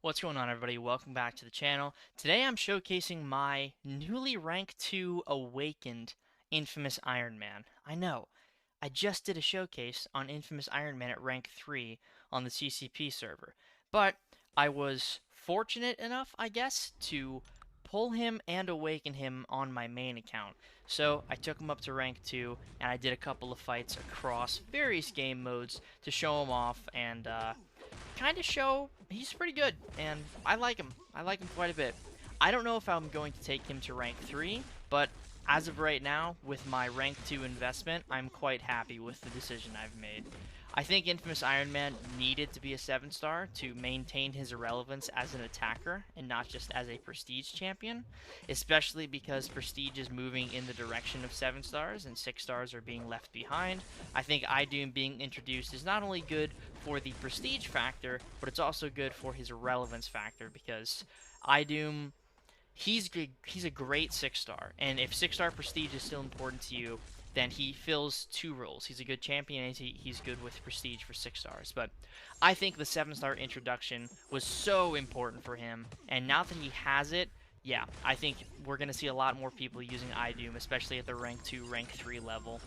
What's going on, everybody? Welcome back to the channel. Today I'm showcasing my newly rank 2 awakened Infamous Iron Man. I know, I just did a showcase on Infamous Iron Man at rank 3 on the CCP server, but I was fortunate enough, I guess, to pull him and awaken him on my main account. So I took him up to rank 2, and I did a couple of fights across various game modes to show him off and kind of show he's pretty good, and I like him. I like him quite a bit. I don't know if I'm going to take him to rank 3, but as of right now, with my rank 2 investment, I'm quite happy with the decision I've made. I think Infamous Iron Man needed to be a 7-star to maintain his irrelevance as an attacker and not just as a prestige champion, especially because prestige is moving in the direction of 7 stars and 6 stars are being left behind. I think Idum being introduced is not only good for the prestige factor, but it's also good for his relevance factor because Idum, he's a great 6-star, and if 6-star prestige is still important to you, then he fills two roles. He's a good champion, and he's good with prestige for 6 stars. But I think the 7-star introduction was so important for him, and now that he has it, yeah, I think we're going to see a lot more people using Idum, especially at the rank 2, rank 3 level.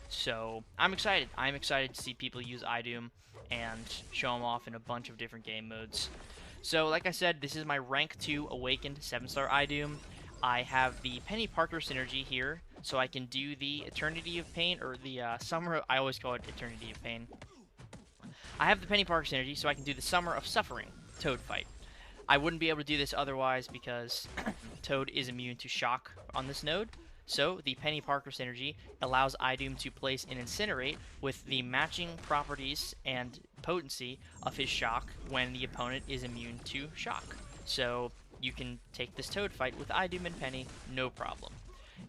So I'm excited. I'm excited to see people use Idum and show him off in a bunch of different game modes. So like I said, this is my rank 2 awakened 7-star Idum. I have the Penny Parker synergy here, so I can do the Eternity of Pain, or the Summer, I always call it Eternity of Pain. I have the Penny Parker synergy, so I can do the Summer of Suffering Toad fight. I wouldn't be able to do this otherwise because Toad is immune to shock on this node. So the Penny Parker synergy allows Idum to place an Incinerate with the matching properties and potency of his shock when the opponent is immune to shock. So you can take this Toad fight with Idum and Penny, no problem.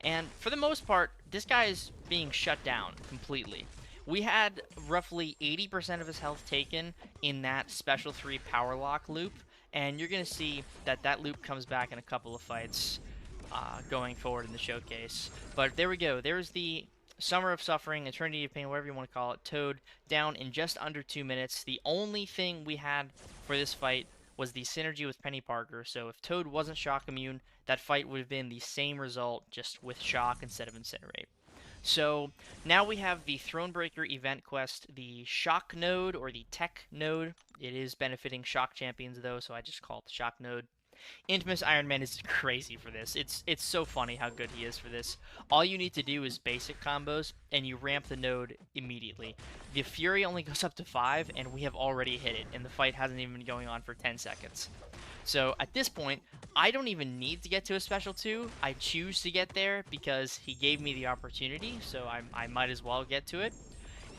And for the most part, this guy is being shut down completely. We had roughly 80% of his health taken in that Special 3 Power Lock loop, and you're going to see that that loop comes back in a couple of fights going forward in the showcase. But there we go. There's the Summer of Suffering, Eternity of Pain, whatever you want to call it, Toad, down in just under 2 minutes. The only thing we had for this fight was the synergy with Penny Parker, so if Toad wasn't shock immune, that fight would have been the same result, just with shock instead of Incinerate. So now we have the Thronebreaker event quest, the Shock node, or the Tech node. It is benefiting Shock champions though, so I just call it the Shock node. Infamous Iron Man is crazy for this. It's so funny how good he is for this. All you need to do is basic combos, and you ramp the node immediately. The Fury only goes up to 5, and we have already hit it, and the fight hasn't even been going on for 10 seconds. So at this point, I don't even need to get to a Special 2. I choose to get there because he gave me the opportunity, so I might as well get to it.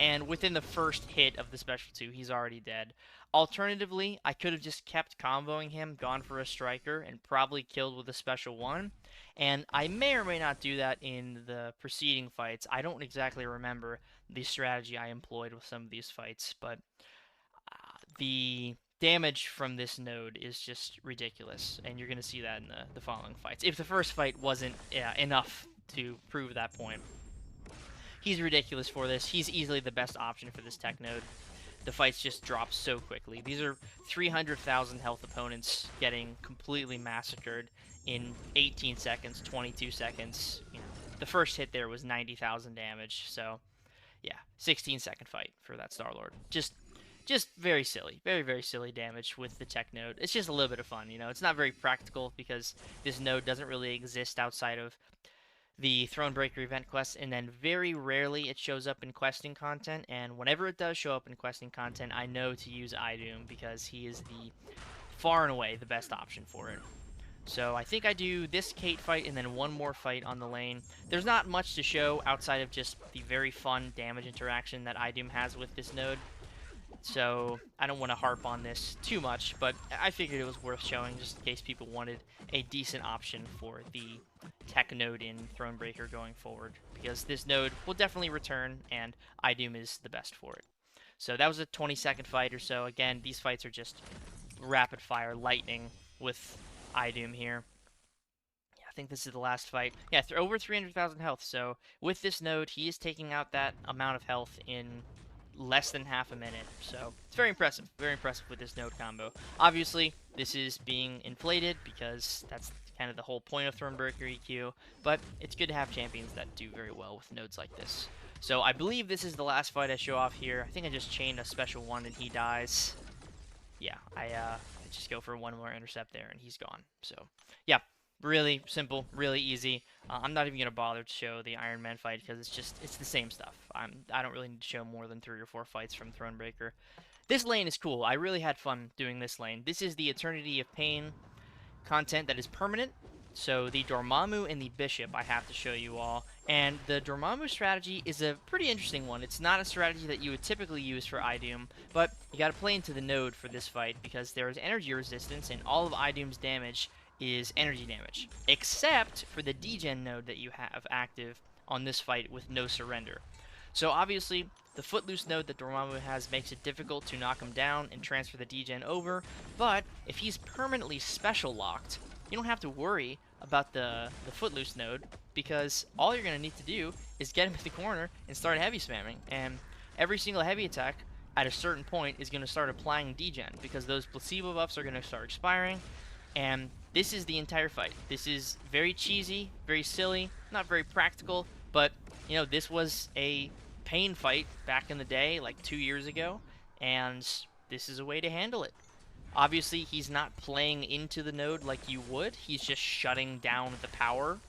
And within the first hit of the Special 2, he's already dead. Alternatively, I could have just kept comboing him, gone for a Striker, and probably killed with a Special 1. And I may or may not do that in the preceding fights. I don't exactly remember the strategy I employed with some of these fights, but the damage from this node is just ridiculous, and you're going to see that in the following fights. If the first fight wasn't enough to prove that point. He's ridiculous for this. He's easily the best option for this tech node. The fights just drop so quickly. These are 300,000 health opponents getting completely massacred in 18 seconds, 22 seconds. You know, the first hit there was 90,000 damage, so yeah, 16-second fight for that Star-Lord. Just very silly. Very, very silly damage with the tech node. It's just a little bit of fun, you know. It's not very practical because this node doesn't really exist outside of the Thronebreaker event quest, and then very rarely it shows up in questing content, and whenever it does show up in questing content, I know to use Idum because he is the far and away the best option for it. So I think I do this Kate fight and then one more fight on the lane. There's not much to show outside of just the very fun damage interaction that Idum has with this node. So I don't want to harp on this too much, but I figured it was worth showing just in case people wanted a decent option for the tech node in Thronebreaker going forward, because this node will definitely return, and Idum is the best for it. So that was a 20-second fight or so. Again, these fights are just rapid fire lightning with Idum here. Yeah, I think this is the last fight. Yeah, over 300,000 health. So with this node, he is taking out that amount of health in less than half a minute. So it's very impressive with this node combo. Obviously, this is being inflated because that's kind of the whole point of Thronebreaker EQ, but it's good to have champions that do very well with nodes like this. So I believe this is the last fight I show off here. I think I just chained a special one and he dies. Yeah, I just go for one more intercept there and he's gone. So yeah, really simple, really easy. I'm not even gonna bother to show the Iron Man fight because it's the same stuff. I don't really need to show more than 3 or 4 fights from Thronebreaker. This lane is cool. I really had fun doing this lane. This is the Eternity of Pain content that is permanent. So the Dormammu and the Bishop I have to show you all. And the Dormammu strategy is a pretty interesting one. It's not a strategy that you would typically use for Idum, but you gotta play into the node for this fight because there is energy resistance and all of Idum's damage is energy damage. Except for the degen node that you have active on this fight with no surrender. So obviously, the Footloose node that Dormammu has makes it difficult to knock him down and transfer the degen over, but if he's permanently special locked, you don't have to worry about the Footloose node, because all you're going to need to do is get him in the corner and start heavy spamming, and every single heavy attack at a certain point is going to start applying degen, because those placebo buffs are going to start expiring, and this is the entire fight. This is very cheesy, very silly, not very practical, but, you know, this was a pain fight back in the day, like 2 years ago, and this is a way to handle it. Obviously, he's not playing into the node like you would. He's just shutting down the power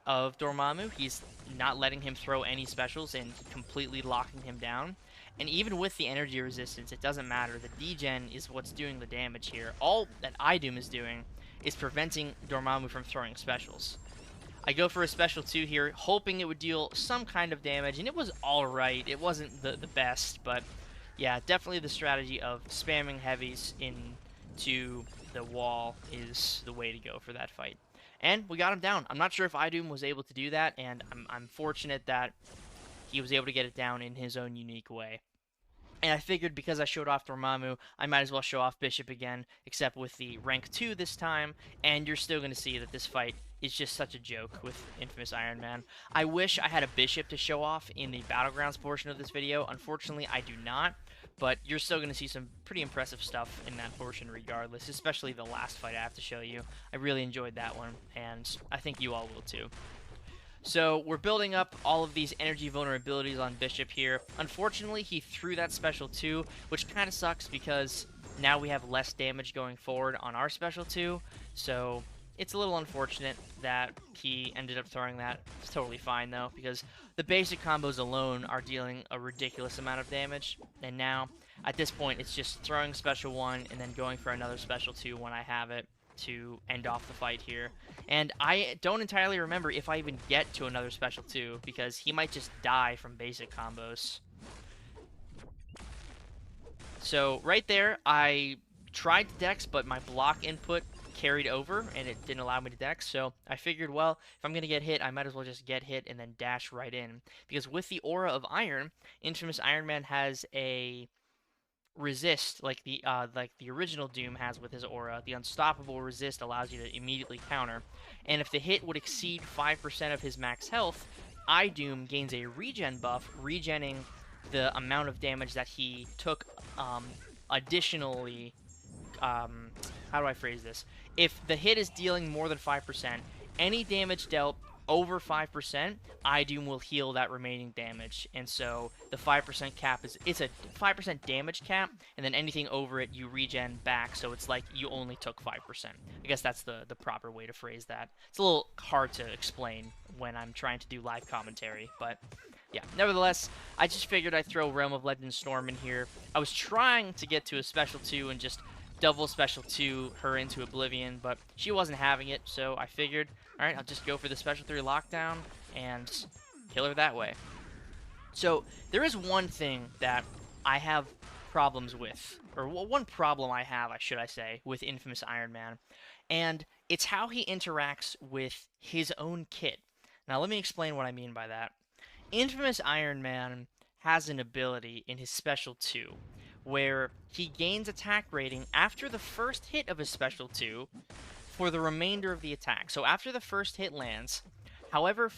of Dormammu. He's not letting him throw any specials and completely locking him down. And even with the energy resistance, it doesn't matter. The degen is what's doing the damage here. All that Idum is doing is preventing Dormammu from throwing specials. I go for a special 2 here, hoping it would deal some kind of damage, and it was alright. It wasn't the best, but yeah, definitely the strategy of spamming heavies into the wall is the way to go for that fight. And we got him down. I'm not sure if Idum was able to do that, and I'm fortunate that he was able to get it down in his own unique way. And I figured because I showed off Dormammu, I might as well show off Bishop again, except with the rank 2 this time, and you're still going to see that this fight is just such a joke with Infamous Iron Man. I wish I had a Bishop to show off in the Battlegrounds portion of this video. Unfortunately, I do not, but you're still going to see some pretty impressive stuff in that portion regardless, especially the last fight I have to show you. I really enjoyed that one, and I think you all will too. So we're building up all of these energy vulnerabilities on Bishop here. Unfortunately, he threw that special 2, which kind of sucks because now we have less damage going forward on our special 2. So it's a little unfortunate that he ended up throwing that. It's totally fine though, because the basic combos alone are dealing a ridiculous amount of damage. And now, at this point, it's just throwing special 1 and then going for another special 2 when I have it to end off the fight here. And I don't entirely remember if I even get to another special 2, because he might just die from basic combos. So right there, I tried to dex, but my block input carried over and it didn't allow me to dex. So I figured, well, if I'm going to get hit, I might as well just get hit and then dash right in. Because with the Aura of Iron, Infamous Iron Man has a resist like the original Doom has with his aura. The unstoppable resist allows you to immediately counter, and if the hit would exceed 5% of his max health, Idum gains a regen buff, regenning the amount of damage that he took. Additionally, how do I phrase this? If the hit is dealing more than 5%, any damage dealt over 5%, Idum will heal that remaining damage. And so the 5% cap it's a 5% damage cap, and then anything over it you regen back, so it's like you only took 5%. I guess that's the proper way to phrase that. It's a little hard to explain when I'm trying to do live commentary, but yeah, nevertheless, I just figured I'd throw Realm of Legend Storm in here. I was trying to get to a special 2 and just double special 2 her into Oblivion, but she wasn't having it, so I figured, alright, I'll just go for the special 3 lockdown and kill her that way. So there is one thing that I have problems with, or one problem I have, should I say, with Infamous Iron Man, and it's how he interacts with his own kit. Now let me explain what I mean by that. Infamous Iron Man has an ability in his special 2 where he gains attack rating after the first hit of his special 2 for the remainder of the attack. So after the first hit lands, however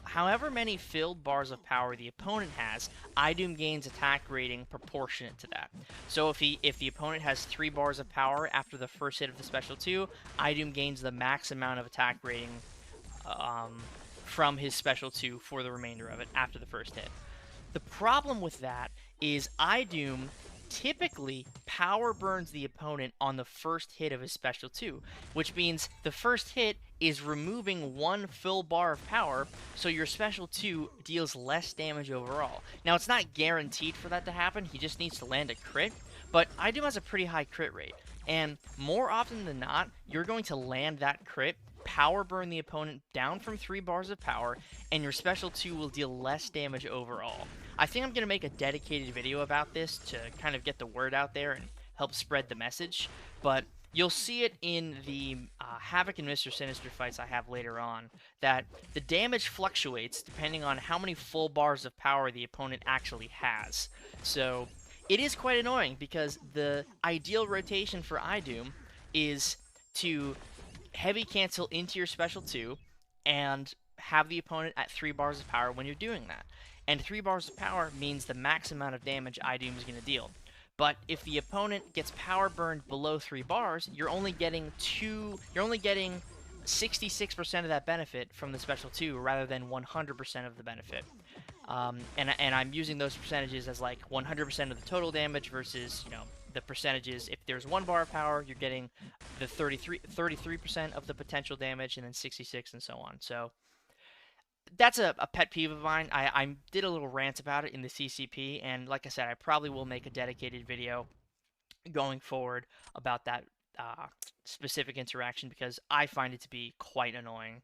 however many filled bars of power the opponent has, Idum gains attack rating proportionate to that. So if the opponent has 3 bars of power after the first hit of the special 2, Idum gains the max amount of attack rating um, from his special 2 for the remainder of it after the first hit. The problem with that is Idum typically power burns the opponent on the first hit of his special 2, which means the first hit is removing 1 full bar of power, so your special 2 deals less damage overall. Now, it's not guaranteed for that to happen, he just needs to land a crit, but Idum has a pretty high crit rate, and more often than not, you're going to land that crit, power burn the opponent down from 3 bars of power, and your special 2 will deal less damage overall. I think I'm going to make a dedicated video about this to kind of get the word out there and help spread the message, but you'll see it in the Havoc and Mr. Sinister fights I have later on, that the damage fluctuates depending on how many full bars of power the opponent actually has. So it is quite annoying because the ideal rotation for Idum is to heavy cancel into your special 2 and have the opponent at 3 bars of power when you're doing that. And 3 bars of power means the max amount of damage Idum is going to deal. But if the opponent gets power burned below 3 bars, you're only getting 66% of that benefit from the special 2 rather than 100% of the benefit. And I'm using those percentages as like 100% of the total damage versus, you know, the percentages. If there's 1 bar of power, you're getting the 33% of the potential damage, and then 66 and so on. So that's a pet peeve of mine. I did a little rant about it in the CCP, and like I said, I probably will make a dedicated video going forward about that specific interaction because I find it to be quite annoying.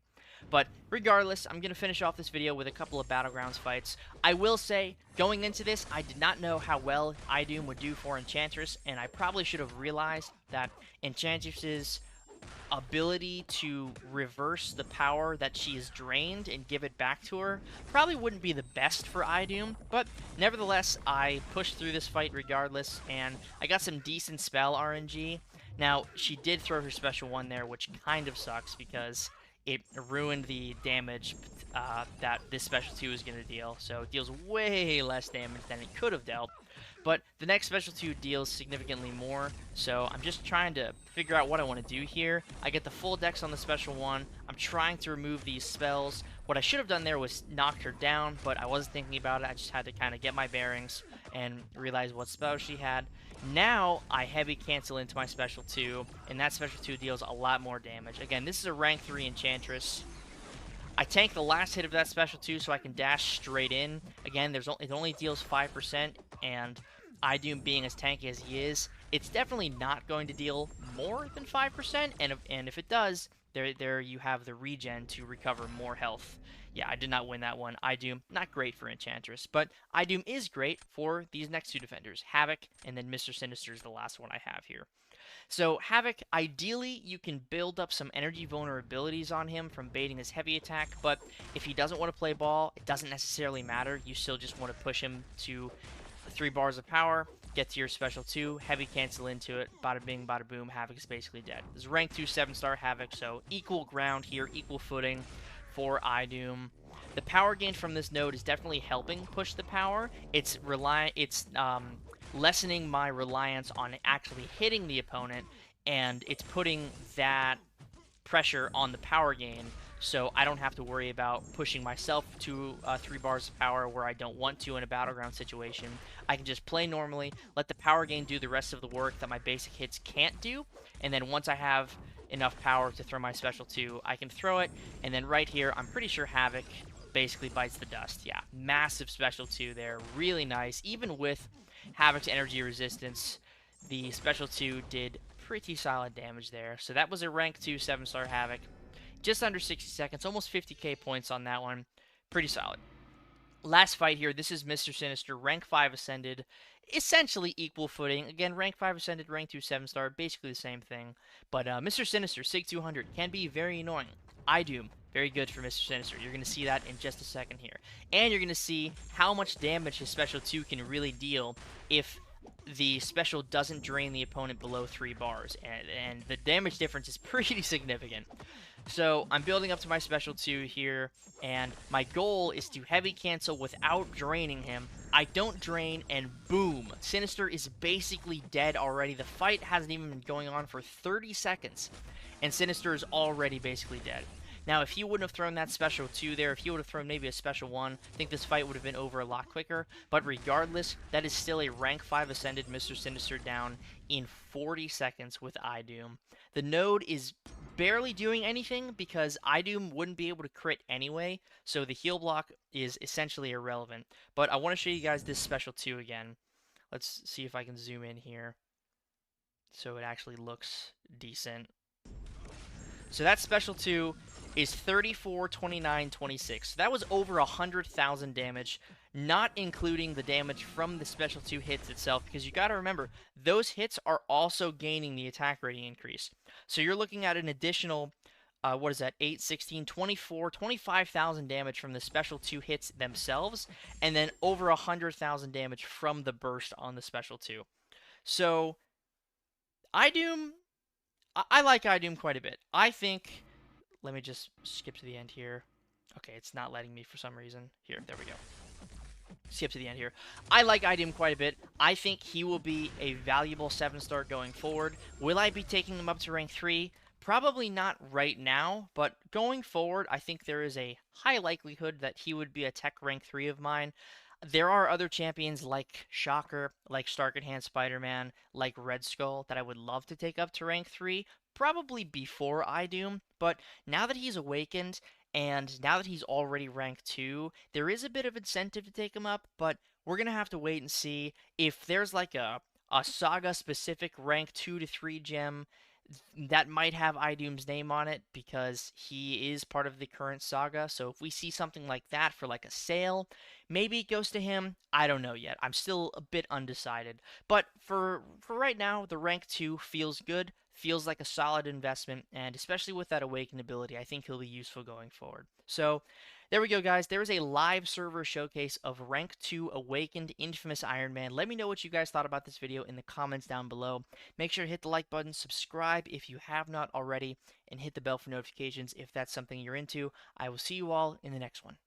But regardless, I'm going to finish off this video with a couple of Battlegrounds fights. I will say, going into this, I did not know how well Idum would do for Enchantress, and I probably should have realized that Enchantress's ability to reverse the power that she is drained and give it back to her probably wouldn't be the best for Idum, but nevertheless, I pushed through this fight regardless, and I got some decent spell RNG. Now, she did throw her special 1 there, which kind of sucks because it ruined the damage that this special 2 is going to deal, so it deals way less damage than it could have dealt. But the next special 2 deals significantly more, so I'm just trying to figure out what I want to do here. I get the full dex on the special 1. I'm trying to remove these spells. What I should have done there was knock her down, but I wasn't thinking about it. I just had to kind of get my bearings and realize what spells she had. Now, I heavy cancel into my special 2, and that special 2 deals a lot more damage. Again, this is a rank 3 Enchantress. I tank the last hit of that special 2 so I can dash straight in. Again, it only deals 5%, and Idum being as tanky as he is, it's definitely not going to deal more than 5%, and if it does, there you have the regen to recover more health. Yeah, I did not win that one. Idum, not great for Enchantress, but Idum is great for these next 2 defenders, Havoc, and then Mr. Sinister is the last one I have here. So Havoc, ideally, you can build up some energy vulnerabilities on him from baiting his heavy attack, but if he doesn't want to play ball, it doesn't necessarily matter. You still just want to push him to 3 bars of power, get to your special 2, heavy cancel into it, bada bing, bada boom, Havoc is basically dead. This is rank 2 7-star Havoc, so equal ground here, equal footing for Idum. The power gain from this node is definitely helping push the power. It's lessening my reliance on actually hitting the opponent, and it's putting that pressure on the power gain, so I don't have to worry about pushing myself to 3 bars of power where I don't want to in a battleground situation. I can just play normally, let the power gain do the rest of the work that my basic hits can't do, and then once I have enough power to throw my special 2, I can throw it, and then right here, I'm pretty sure Havoc basically bites the dust. Yeah, massive special 2 there, really nice. Even with Havoc's energy resistance, the special 2 did pretty solid damage there. So that was a rank 2 7-star Havoc. Just under 60 seconds, almost 50k points on that one. Pretty solid. Last fight here, this is Mr. Sinister, rank 5 Ascended. Essentially equal footing. Again, rank 5 Ascended, rank 2 7-star, basically the same thing. But Mr. Sinister, Sig 200, can be very annoying. Idum, very good for Mr. Sinister. You're going to see that in just a second here. And you're going to see how much damage his special 2 can really deal if the special doesn't drain the opponent below 3 bars. And the damage difference is pretty significant. So I'm building up to my special 2 here, and my goal is to heavy cancel without draining him. I don't drain, and boom! Sinister is basically dead already. The fight hasn't even been going on for 30 seconds, and Sinister is already basically dead. Now, if he wouldn't have thrown that special 2 there, if he would have thrown maybe a special 1, I think this fight would have been over a lot quicker. But regardless, that is still a rank 5 ascended Mr. Sinister down in 40 seconds with Idoom. The node is barely doing anything because Idoom wouldn't be able to crit anyway, so the heal block is essentially irrelevant. But I want to show you guys this special 2 again. Let's see if I can zoom in here so it actually looks decent. So that special 2 is 34, 29, 26. So that was over 100,000 damage, not including the damage from the special 2 hits itself, because you got to remember, those hits are also gaining the attack rating increase. So you're looking at an additional, what is that, 8, 16, 24, 25,000 damage from the special 2 hits themselves, and then over 100,000 damage from the burst on the special 2. So, Idoom, I like Idoom quite a bit. I think, let me just skip to the end here. Okay, it's not letting me for some reason. Here, there we go. Skip to the end here. I like Idoom quite a bit. I think he will be a valuable 7-star going forward. Will I be taking him up to rank 3? Probably not right now, but going forward, I think there is a high likelihood that he would be a tech rank 3 of mine. There are other champions like Shocker, like Stark and Hand Spider-Man, like Red Skull that I would love to take up to rank 3, probably before Idoom, but now that he's awakened, and now that he's already rank 2, there is a bit of incentive to take him up, but we're going to have to wait and see if there's like a Saga-specific rank 2 to 3 gem that might have Idoom's name on it because he is part of the current saga. So if we see something like that for like a sale, maybe it goes to him. I don't know yet. I'm still a bit undecided. But for right now, the rank 2 feels good, feels like a solid investment, and especially with that awakened ability, I think he'll be useful going forward. So there we go, guys. There is a live server showcase of rank 2 awakened infamous Iron Man. Let me know what you guys thought about this video in the comments down below. Make sure to hit the like button, subscribe if you have not already, and hit the bell for notifications if that's something you're into. I will see you all in the next one.